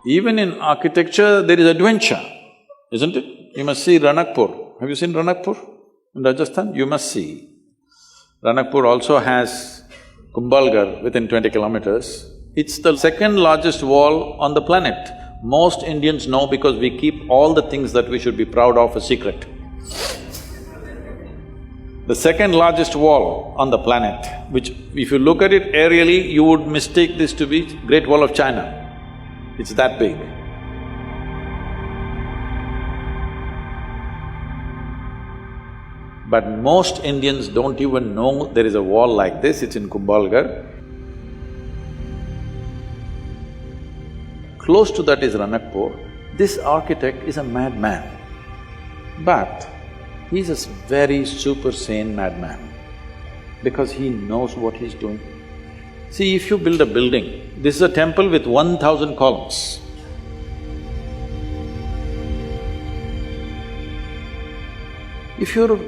Even in architecture, there is adventure, isn't it? You must see Ranakpur. Have you seen Ranakpur in Rajasthan? You must see. Ranakpur also has Kumbhalgarh within 20 kilometers. It's the second largest wall on the planet. Most Indians know because we keep all the things that we should be proud of a secret. The second largest wall on the planet, which if you look at it aerially, you would mistake this to be Great Wall of China. It's that big. But most Indians don't even know there is a wall like this, it's in Kumbhalgarh. Close to that is Ranakpur. This architect is a madman, but he's a very super sane madman because he knows what he's doing. See, if you build a building, this is a temple with 1,000 columns. If you're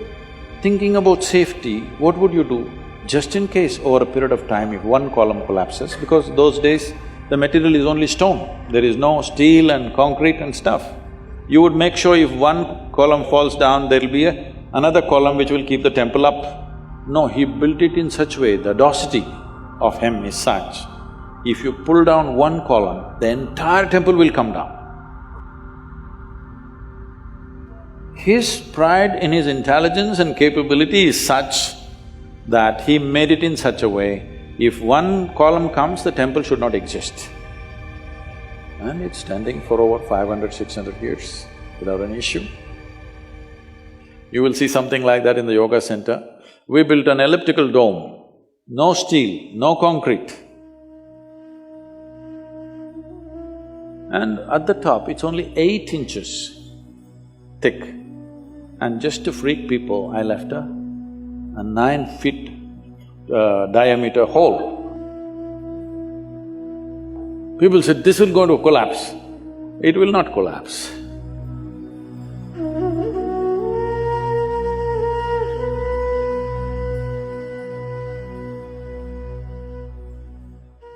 thinking about safety, what would you do? Just in case over a period of time, if one column collapses, because those days the material is only stone, there is no steel and concrete and stuff. You would make sure if one column falls down, there'll be another column which will keep the temple up. No, he built it in such way, the audacity of him is such, if you pull down one column, the entire temple will come down. His pride in his intelligence and capability is such that he made it in such a way, if one column comes, the temple should not exist. And it's standing for over 500, 600 years without an issue. You will see something like that in the yoga center. We built an elliptical dome, no steel, no concrete. And at the top, it's only 8 inches thick. And just to freak people, I left a 9 feet diameter hole. People said, this will going to collapse. It will not collapse.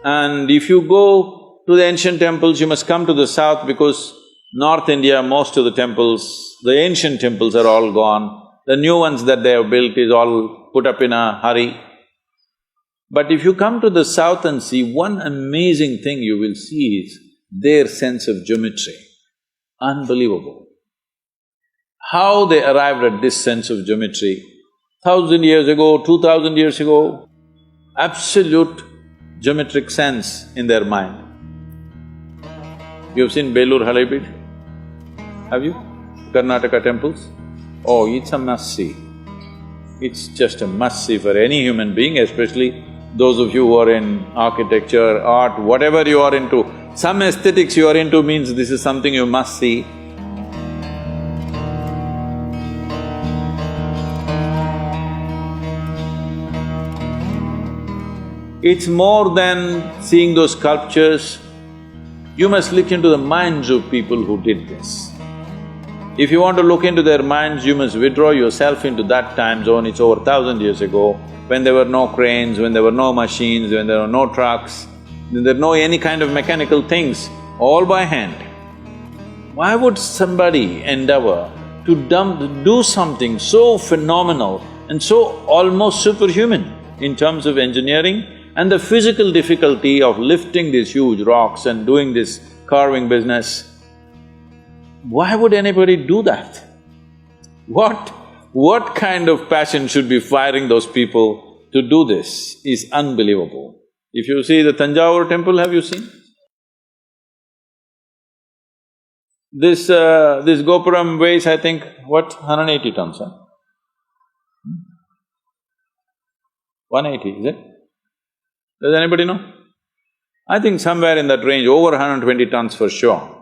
And if you go to the ancient temples, you must come to the south because North India, most of the temples, the ancient temples are all gone. The new ones that they have built is all put up in a hurry. But if you come to the south and see, one amazing thing you will see is their sense of geometry. Unbelievable. How they arrived at this sense of geometry, 1,000 years ago, 2,000 years ago, absolute geometric sense in their mind. You've seen Belur Halebeedu? Have you? Karnataka temples? Oh, it's a must-see. It's just a must-see for any human being, especially those of you who are in architecture, art, whatever you are into. Some aesthetics you are into means this is something you must see. It's more than seeing those sculptures. You must look into the minds of people who did this. If you want to look into their minds, you must withdraw yourself into that time zone. It's over 1,000 years ago, when there were no cranes, when there were no machines, when there were no trucks, when there were no any kind of mechanical things, all by hand. Why would somebody endeavor to do something so phenomenal and so almost superhuman in terms of engineering and the physical difficulty of lifting these huge rocks and doing this carving business? Why would anybody do that? What kind of passion should be firing those people to do this is unbelievable. If you see the Tanjavur temple, have you seen? This Gopuram weighs, I think, what, 180 tons, huh? 180, is it? Does anybody know? I think somewhere in that range, over 120 tons for sure.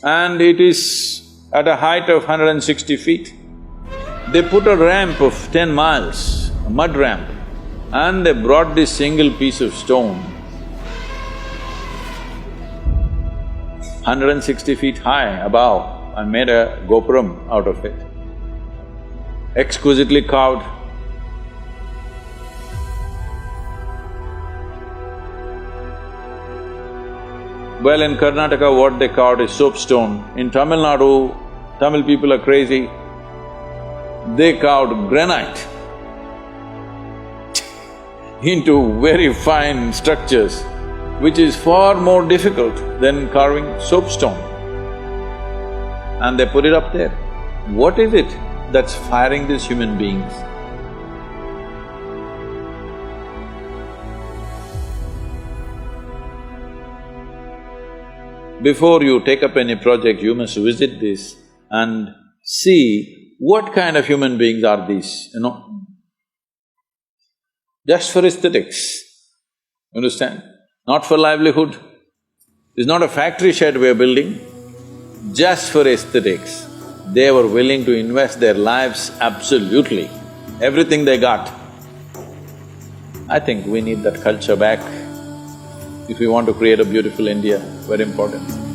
And it is at a height of 160 feet. They put a ramp of 10 miles, a mud ramp, and they brought this single piece of stone, 160 feet high above, and made a gopuram out of it. Exquisitely carved. Well, in Karnataka, what they carved is soapstone. In Tamil Nadu, Tamil people are crazy. They carved granite into very fine structures, which is far more difficult than carving soapstone. And they put it up there. What is it that's firing these human beings? Before you take up any project, you must visit this and see what kind of human beings are these, Just for aesthetics, understand? Not for livelihood. It's not a factory shed we're building, just for aesthetics. They were willing to invest their lives absolutely, everything they got. I think we need that culture back if we want to create a beautiful India, very important.